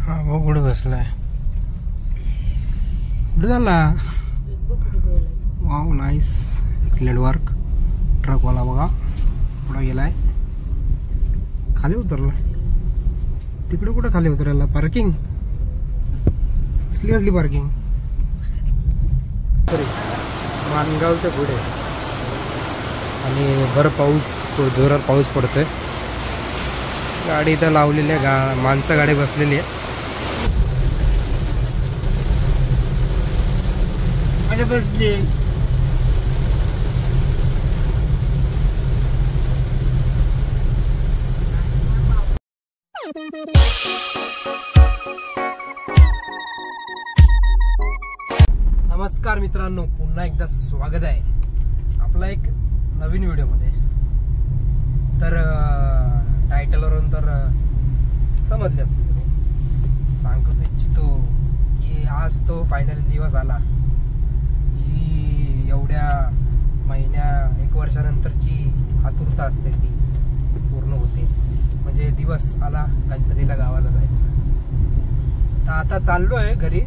हा भाऊ कुठे बसलाय? कुठे झाला? Wow nice, excellent work. ट्रकवाला बघा पुढे गेलाय, खाली उतरलाय. तिकडे कुठे खाली उतरायला? पार्किंग कसली पार्किंग? सॉरी, मानगावच्या पुढे. आणि भर पाऊस, जोरात पाऊस पडतोय. गाडी इथं लावलेली आहे, माणसं गाडी बसलेली आहे. नमस्कार मित्रांनो, पुन्हा एकदा स्वागत आहे आपला एक नवीन व्हिडिओमध्ये. तर टायटलवरून तर समजले असतील तुम्ही. सांगतो इच्छितो की आज तो फायनल दिवस आला, जी एवढ्या एक वर्षानंतरची आतुरता असते ती पूर्ण होते. म्हणजे दिवस आला गणपतीला गावाला जायचं. तर आता चाललो आहे घरी.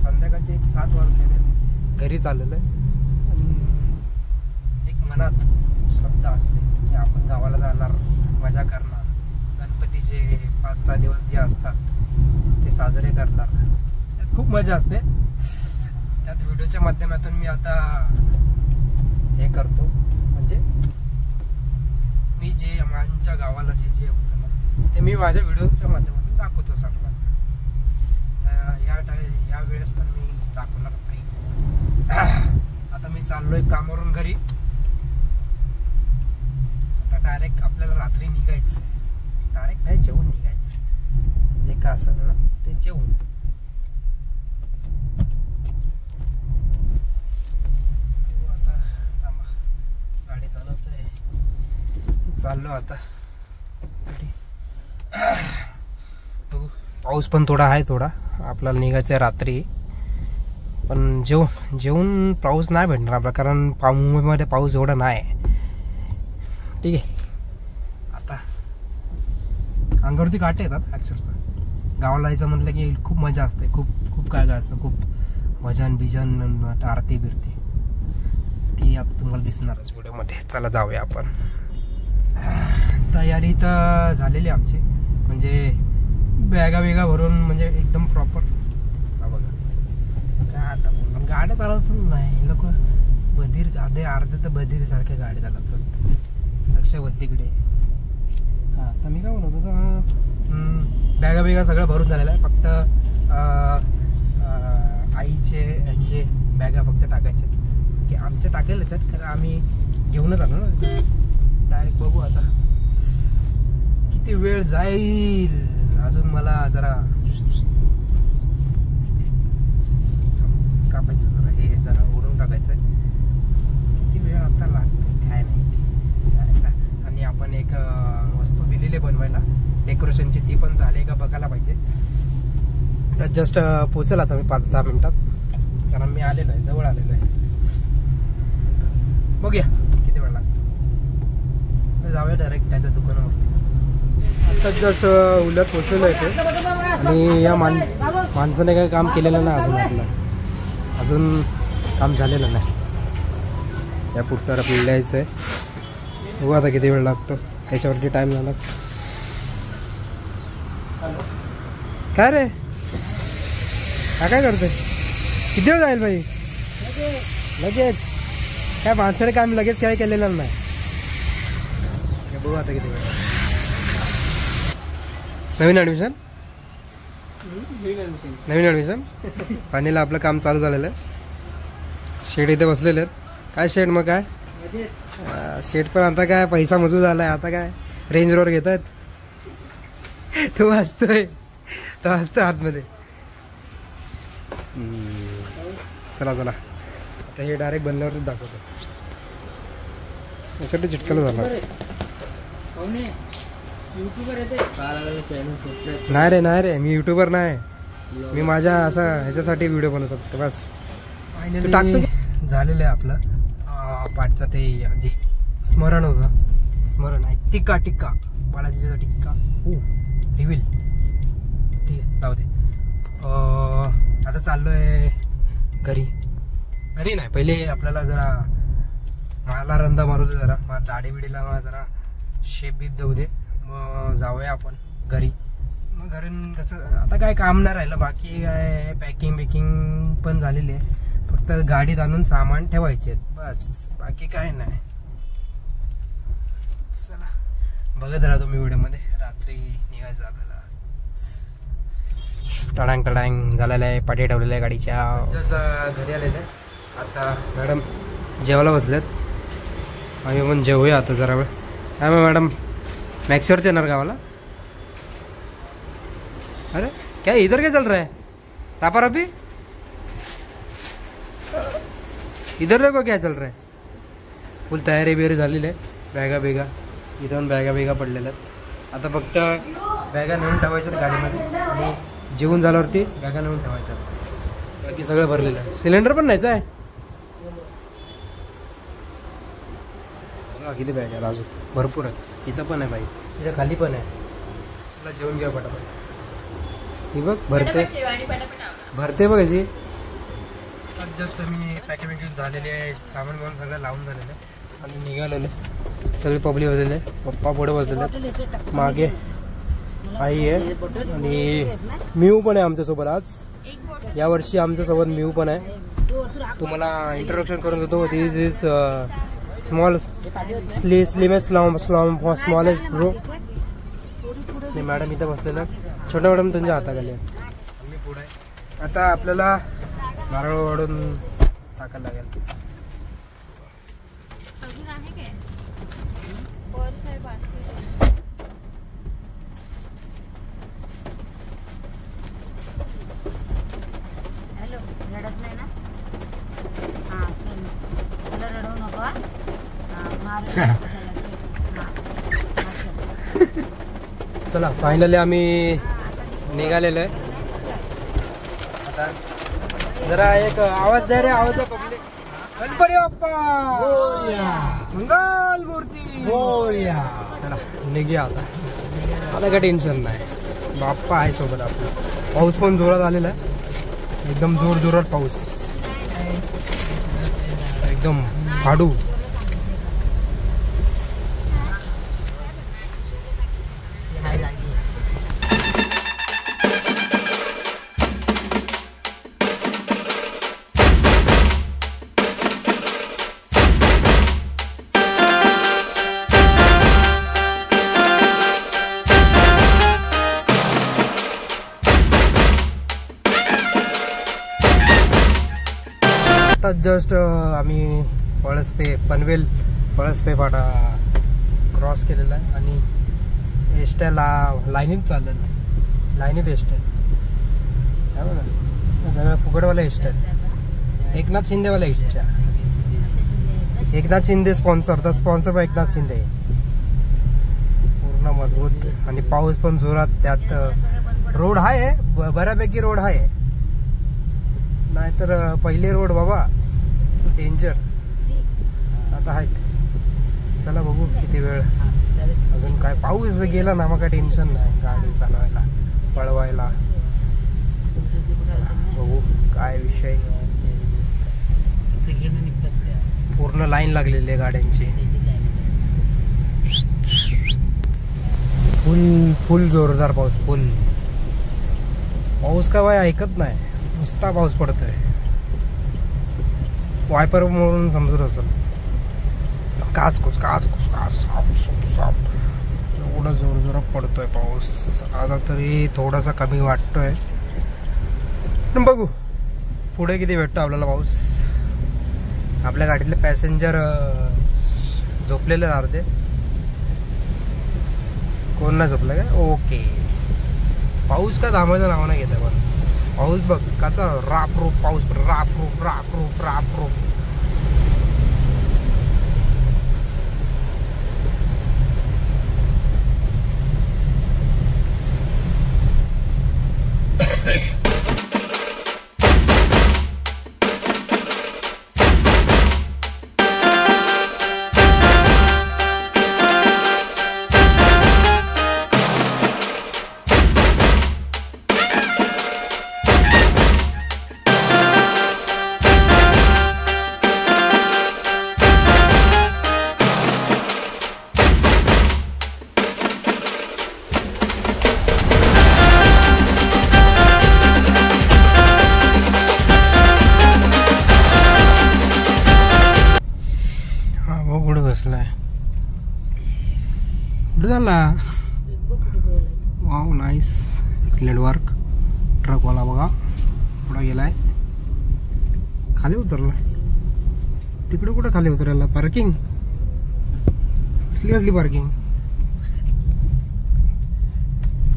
संध्याकाळचे 7 वाजलेले घरी चाललेलं आहे. एक मनात श्रद्धा असते की आपण गावाला जाणार, मजा करणार, गणपतीचे 5-6 दिवस जे असतात ते साजरे करणार. त्यात खूप मजा असते. त्यात व्हिडिओच्या माध्यमातून मी आता हे करतो, म्हणजे मी जे आमच्या गावाला जे होतं ना ते मी माझ्या व्हिडिओच्या माध्यमातून दाखवतो सर्वांना. या वेळेस पण मी दाखवणार नाही. आता मी चाललोय कामावरून घरी. आता डायरेक्ट आपल्याला रात्री निघायचं. डायरेक्ट नाही, जेवून निघायचं. जे का असेल ना ते जेवून. आता गाडी चालवतोय, चाललो आता घरी. पाऊस पण थोडा आहे, थोडा आपल्याला निघायचं आहे रात्री. पण जेवून पाऊस नाही भेटणार आपला, कारण मुंबईमध्ये पाऊस एवढा नाही. ठीक आहे. आता अंगावरती काटे येतात अक्षरशः. गावाला जायचं म्हटलं की खूप मजा असते. खूप काय असतं. खूप भजन बिजन, आरती बिरती, ती आता तुम्हाला दिसणारच व्हिडिओमध्ये. चला जाऊया आपण. तयारी तर झालेली आमची, म्हणजे बॅगा भरून, म्हणजे एकदम प्रॉपर. बघा काय आता बोलणार, गाड्या चालवत नाही लोक. बधीर अर्धे तर बधीर सारख्या गाड्या चालवतात. लक्षवंतीकडे. हा, तर मी काय म्हणत होतो, बॅगा सगळं भरून झालेलं आहे. फक्त आईचे यांचे बॅगा फक्त टाकायचे की आमचे टाकेलच आहेत, कारण आम्ही घेऊनच आलो ना. डायरेक्ट बघू आता किती वेळ जाईल. अजून मला जरा कापायचं, जरा हे जरा ओढून टाकायचं. किती वेळ आता लागतो काय नाही. आणि आपण एक वस्तू दिलेली बनवायला डेकोरेशनची, ती पण झाली का बघायला पाहिजे. तर जस्ट पोचेल आता मी 5-10 मिनिटात, कारण मी आलेलो आहे, जवळ आलेलो आहे. बघूया किती वेळ लागतो. जाऊया डायरेक्ट त्याच्या दुकानावरतीच. आता जस्ट उलट पोचलेलं आहे ते. आणि या माणसाने काही काम केलेलं नाही अजून. आपलं अजून काम झालेलं नाही. या पुढतर आपल्याला यायचं आहे. बघू आता किती वेळ लागतो. त्याच्यावरती टाईम झाला. काय रे, काय करतोय? किती वेळ जाईल भाई? लगेच काय माणसाने काम लगेच काय केलेलं नाही. बघू आता किती वेळ. नवीन ॲडमिशन फायनली आपलं काम चालू झालेलं आहे. शेड इथे बसलेले आहेत. काय शेड मग काय शेड पण आता काय पैसा मजूर झालाय. आता काय रेंज रोवर घेत आहेत. तो वाचतोय आतमध्ये. चला आता हे डायरेक्ट बनल्यावरच दाखवतो. याच्यासाठी चिटकलं झालं. नाही रे मी युट्यूबर नाही. मी माझ्या असं ह्याच्यासाठी व्हिडिओ बनवतो फक्त, बस. टाकतो. झालेलं आहे आपलं पाठचा ते जे स्मरण होतं. स्मरण आहे टिक्का बालाजीचा टिक्का. रिव्हील. ठीक आहे. जाऊ दे. आता चाललोय घरी. घरी नाही, पहिले आपल्याला जरा मला रंदा मारू दे, जरा मला दाढी बिडीला मला जरा शेप बीप देऊ दे, मग जाऊया आपण घरी. मग घरून कसं आता काय काम नाही राहिलं, बाकी काय पॅकिंग बिकिंग पण झालेली आहे, फक्त गाडीत आणून सामान ठेवायचे बस, बाकी काय नाही. चला बघत राहा तुम्ही व्हिडिओमध्ये. रात्री निघायचं आपल्याला. टडांग टडांग झालेलं आहे, पाठी ठेवलेल्या आहे गाडीच्या. जस्ट घरी आलेलं आहे. आता मॅडम जेवायला बसलेत, आम्ही पण जेवूया आता जरा वेळ. काय मग मॅडम मॅक्सवरती येणार गावाला? अरे क्या इधर क्या चल रहा है? रापा रपी इधर देखो क्या चल रहा है. फुल तयारी बियारी झालेली आहे. बॅगा बिगा इथून बॅगा बिगा पडलेल्या आहेत. आता फक्त बॅगा नेऊन ठेवायच्यात गाडीमध्ये आणि जेवून झाल्यावरती बॅगा नेऊन ठेवायच्यात. बाकी सगळं भरलेलं आहे. सिलेंडर पण न्यायचं आहे. किती बॅग आहे अजून भरपूर आहे. इथं पण आहे बाई, इथं खाली पण आहे. तुला जेवण घ्या पटापट. ही बघ भरते बघ अशी. जस्ट मी पॅकिंग बिकिंग झालेली आहे, सामान बिमान सगळं लावून झालेलं आहे आणि निघालेलं आहे. सगळे पब्लिक बसलेले आहे. पप्पा पुढे बसलेले, मागे आई आहे आणि म्यू पण आहे आमच्यासोबत. आज यावर्षी आमच्यासोबत म्यू पण आहे. तुम्हाला इंट्रोडक्शन करून देतो. This is small slimmest smallest bro. Madam इथं बसलेलं, छोट्या मॅडम त्यांच्या हाताखाली आहे. मी पुढे आहे. आता आपल्याला नारळ वाढून टाकायला लागेल. चला फायनली आम्ही निघालेलो आहे. आता जरा एक आवाज द्या रे, आवाज द्या पब्लिक. गणपती बाप्पा मंगल मूर्ती. चला निघूया आता. आता काय टेन्शन नाही, बाप्पा आहे सोबत आपलं. पाऊस पण जोरात आलेला आहे, एकदम जोर जोरात पाऊस, एकदम फाडू. जस्ट आम्ही पनवेल पळसपे फाटा क्रॉस केलेला आहे आणि एसट्याला लाईनीत चाललेलं आहे. लाईनीत एसट्या आहे बघा, सगळ्या फुकटवाल्या एसट्या आहेत. एकनाथ शिंदेवाल्या एसट्या. Eknath Shinde sponsor, sponsor Eknath Shinde. पूर्ण मजबूत आणि पाऊस पण जोरात. त्यात रोड आहे, बऱ्यापैकी रोड आहे, नाहीतर पहिले रोड बाबा डेंजर. आता आहेत. चला बघू किती वेळ अजून. काय पाऊस गेला ना मग काय टेन्शन नाही गाडी चालवायला पळवायला. बघू काय विषय. पूर्ण लाईन लागलेली आहे गाड्यांची. फुल जोरदार पाऊस. पाऊस का बाय ऐकत नाही, नुसता पाऊस पडतोय. वायपर म्हणून समजून असेल. काच एवढा जोर जोरात पडतोय पाऊस. आता तरी थोडासा कमी वाटतोय, पण बघू पुढे किती भेटतो आपल्याला पाऊस. आपल्या गाडीतले पॅसेंजर झोपलेले अर्धे. कोण नाही झोपलं काय? ओके. पाऊस का थांबायचं नावानं घेत आहे. पण पाऊस बघ कसा रापरूप पाऊस, रापरूप. झाला. Wow nice. Excellent work. ट्रकवाला बघा पुढे गेलाय, खाली उतरलाय. तिकडे कुठे खाली उतरायला? पार्किंग असली पार्किंग.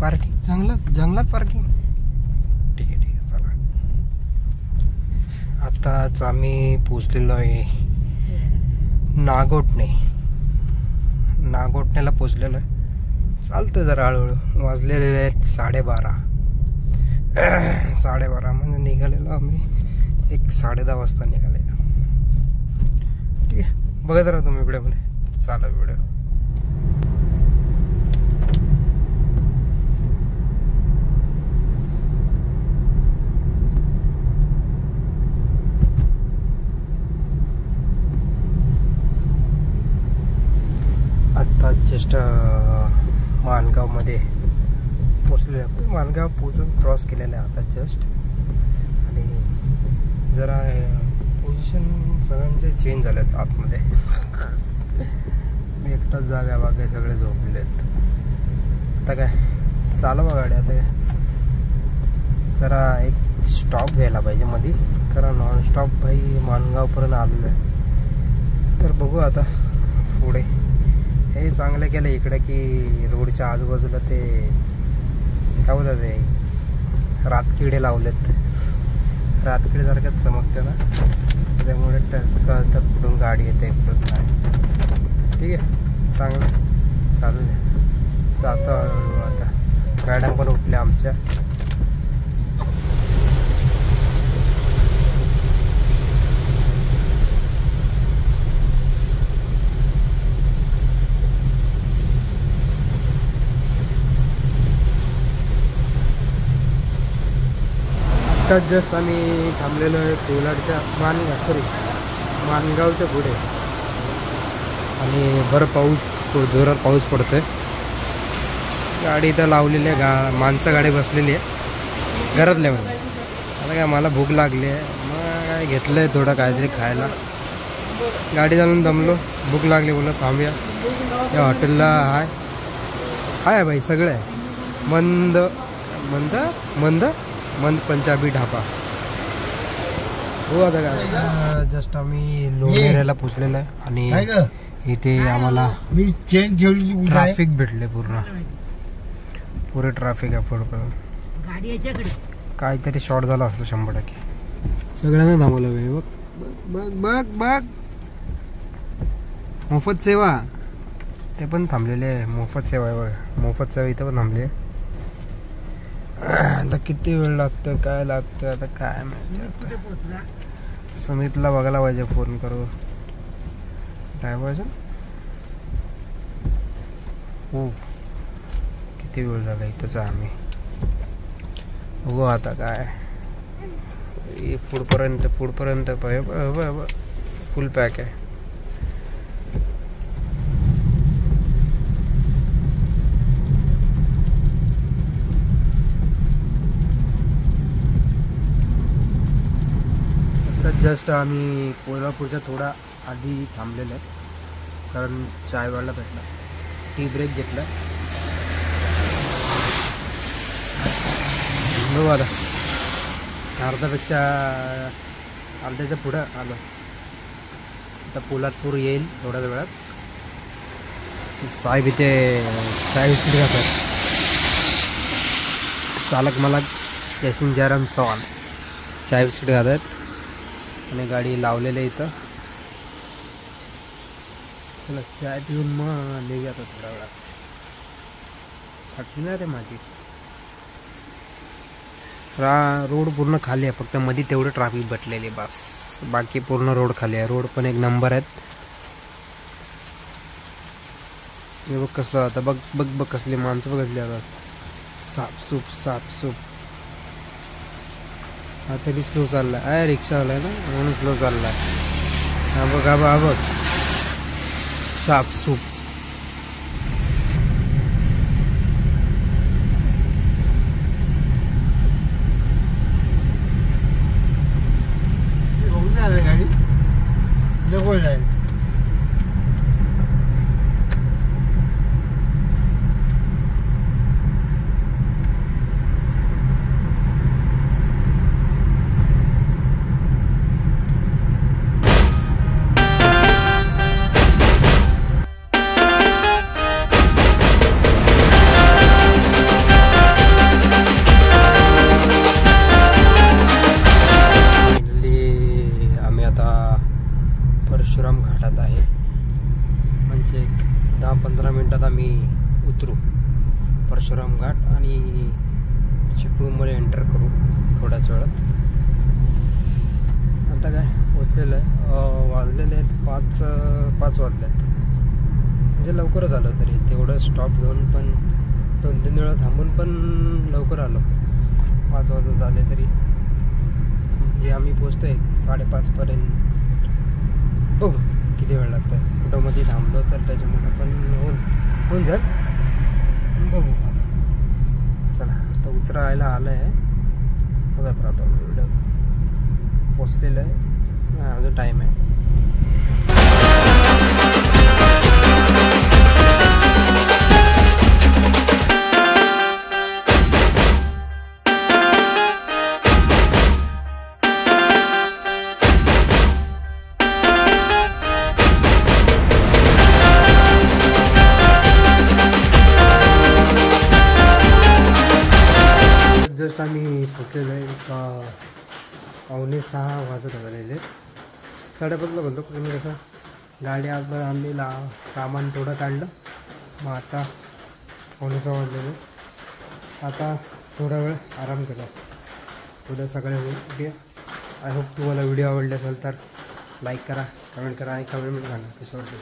पार्किंग जंगलात पार्किंग. ठीक आहे चला. आताच आम्ही पोचलेलो आहे नागोठणेला पोचलेलो आहे. चालतं जरा हळूहळू. वाजलेले आहेत 12:30 म्हणजे निघालेलो आम्ही 10:30 वाजता निघालेलो. ठीक आहे, बघत राहा तुम्ही व्हिडिओमध्ये. चालू व्हिडिओ. आत्ता जस्ट माणगावमध्ये पोचलेलं आहे. माणगाव पोचून क्रॉस केलेलं आहे आता जस्ट. आणि जरा पोझिशन सगळ्यांचे चेंज झाले आहेत आतमध्ये. मी एकटाच जागा बाकी सगळे झोपलेले आहेत. आता काय चालवा गाडी. आता काय जरा एक स्टॉप घ्यायला पाहिजे मध्ये, कारण नॉनस्टॉप भाई माणगावपर्यंत आलेलं आहे. तर बघू आता पुढे. हे चांगलं केलं इकडे की रोडच्या आजूबाजूला ते काय बोलतात ते रातकिडे लावलेत. रातकिडेसारखंच चमकते ना, त्यामुळे कळतं कुठून गाडी येते कुठून नाही. ठीक आहे, चांगलं चालू आहे. जातो हळूहळू. आता मॅडम पण उठल्या आमच्या. आत्ताच जस्ट आम्ही थांबलेलो आहे कोलाडच्या माणगावच्या पुढे. आणि बरं जोरात पाऊस पडतोय. गाडी इथं लावलेली आहे. माणसं गाडी बसलेली आहे घरातल्या मध्ये. आता काय मला भूक लागली आहे, मग काय घेतलं आहे थोडं काहीतरी खायला. गाडी चालून दमलो, भूक लागली, बोललो थांबूया. या हॉटेलला हाय भाई सगळं आहे. मंद पंजाबी ढाबा. हो आता काय जस्ट आम्ही लोणेऱ्याला पोचलेलो आहे. आणि इथे आम्हाला ट्रॅफिक भेटले. पुरे ट्रॅफिक आहे पुढं. काहीतरी शॉर्ट झाला असतो 100%. सगळ्यांना थांबवलं भाई. बघ मोफत सेवा. ते पण थांबलेले आहे. मोफत सेवा आहे बघ. मोफत सेवा इथं पण थांबली आहे. आता किती वेळ लागतं काय लागतं आता काय माहिती. समितला बघायला पाहिजे, फोन करू. ड्रायव्हर हो किती वेळ झाला इथंच आम्ही. बघू आता काय. पुढपर्यंत फुल पॅक आहे. जस्ट आम्ही कोल्हापूरच्या थोडा आधी थांबलेलं आहे, कारण चाय वाढला भेटला. टी ब्रेक घेतला. बघू आता अर्ध्याच्या पुढं आलो. आता पोलादपूर येईल थोड्याच वेळात. साहेब इथे चाय बिस्किट खातात. चालक मला यशिन जयराम चव्हाण चाय बिस्किट खातात. आणि गाडी लावलेलं आहे इथं. चला चाय पिऊन मग निघूया आता थोड्या वेळात. हटली ना रे माझी. रोड पूर्ण खाली आहे, फक्त मध्ये तेवढं ट्रॅफिक भेटलेली बस. बाकी पूर्ण रोड खाली आहे. रोड पण एक नंबर आहेत. हे बघ कसलं आता. बघ कसली माणसं बघ कसली आता. सापसूप हा तरी स्लो चाललाय. आहे रिक्षावाला आहे ना म्हणून स्लो चाललाय. हा बघ सापसूप. गाडी जवळ जाईल. रूममध्ये एंटर करू थोड्याच वेळात. आता काय पोचलेलं आहे, वाजलेले आहेत 5 वाजले आहेत. म्हणजे लवकरच आलं तरी तेवढं स्टॉप घेऊन पण 2-3 वेळा थांबून पण लवकर आलो. 5 वाजत आले तरी म्हणजे आम्ही पोचतो आहे 5:30पर्यंत. बघू किती वेळ लागतं. कुठंमध्ये थांबलो तर त्याच्यामुळे पण होऊन जाईल. बघू. चला आता उतरायला आलं आहे, बघत राहतो व्हिडिओ. पोचलेलं आहे, अजून टाईम आहे. जस्ट आम्ही पोचलेलो आहे 5:45 वाजत झालेले. 5:30ला बोलतो पण कसं गाडी आजवर आणलेला सामान थोडं काढलं. मग आता 5:45 वाजलेले. आता थोडा वेळ आराम केला. उद्या सकाळी होईल. आय होप तुम्हाला व्हिडिओ आवडले असेल तर लाईक करा, कमेंट करा आणि कमेंटमध्ये सांगा कशी वाटली.